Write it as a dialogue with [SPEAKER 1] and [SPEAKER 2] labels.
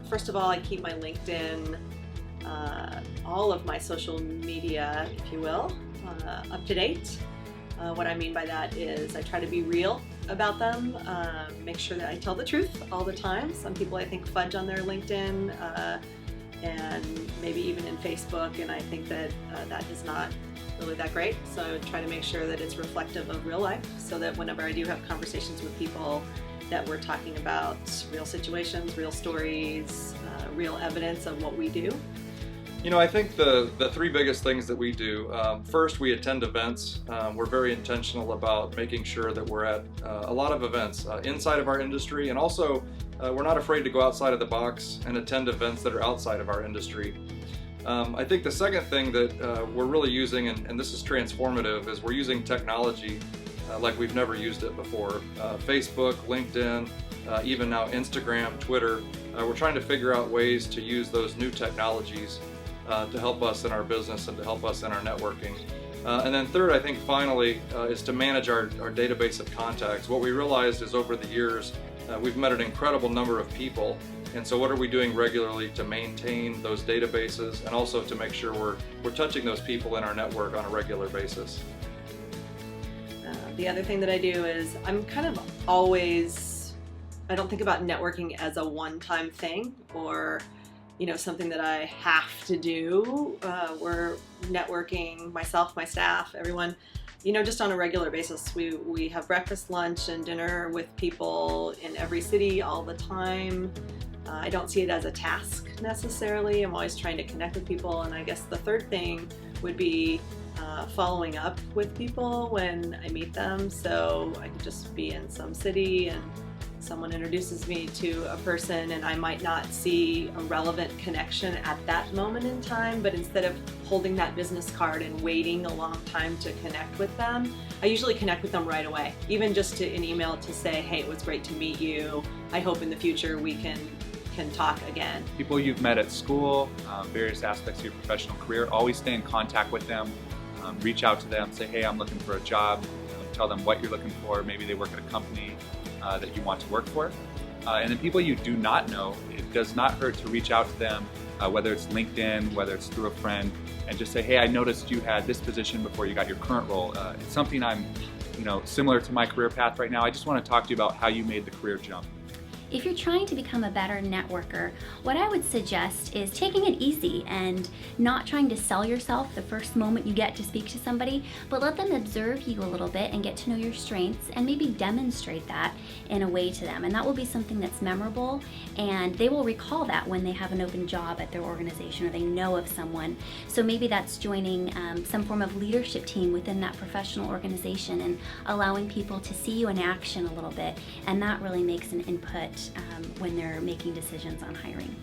[SPEAKER 1] First of all, I keep my LinkedIn, all of my social media, if you will, up to date. What I mean by that is I try to be real about them, make sure that I tell the truth all the time. Some people I think fudge on their LinkedIn and maybe even in Facebook, and I think that that is not really that great. So I would try to make sure that it's reflective of real life, so that whenever I do have conversations with people, that we're talking about real situations, real stories, real evidence of what we do.
[SPEAKER 2] You know, I think the three biggest things that we do, first, we attend events. We're very intentional about making sure that we're at a lot of events inside of our industry, and also we're not afraid to go outside of the box and attend events that are outside of our industry. I think the second thing that we're really using, and this is transformative, is we're using technology like we've never used it before. Facebook, LinkedIn, even now Instagram, Twitter. We're trying to figure out ways to use those new technologies to help us in our business and to help us in our networking. And then third, I think finally, is to manage our database of contacts. What we realized is over the years, we've met an incredible number of people. And so what are we doing regularly to maintain those databases and also to make sure we're touching those people in our network on a regular basis?
[SPEAKER 1] The other thing that I do is I'm kind of always, I don't think about networking as a one-time thing or something that I have to do. We're networking, myself, my staff, everyone, just on a regular basis. We have breakfast, lunch, and dinner with people in every city all the time. I don't see it as a task necessarily. I'm always trying to connect with people. And I guess the third thing would be following up with people when I meet them. So I could just be in some city and someone introduces me to a person and I might not see a relevant connection at that moment in time, but instead of holding that business card and waiting a long time to connect with them, I usually connect with them right away, even just an email to say, hey, it was great to meet you. I hope in the future we can talk again.
[SPEAKER 3] People you've met at school, various aspects of your professional career, always stay in contact with them, reach out to them, say, hey, I'm looking for a job, tell them what you're looking for, maybe they work at a company that you want to work for. And then people you do not know, it does not hurt to reach out to them, whether it's LinkedIn, whether it's through a friend, and just say, hey, I noticed you had this position before you got your current role. It's something I'm, similar to my career path right now. I just want to talk to you about how you made the career jump.
[SPEAKER 4] If you're trying to become a better networker, what I would suggest is taking it easy and not trying to sell yourself the first moment you get to speak to somebody, but let them observe you a little bit and get to know your strengths and maybe demonstrate that in a way to them. And that will be something that's memorable, and they will recall that when they have an open job at their organization or they know of someone. So maybe that's joining some form of leadership team within that professional organization and allowing people to see you in action a little bit, and that really makes an input when they're making decisions on hiring.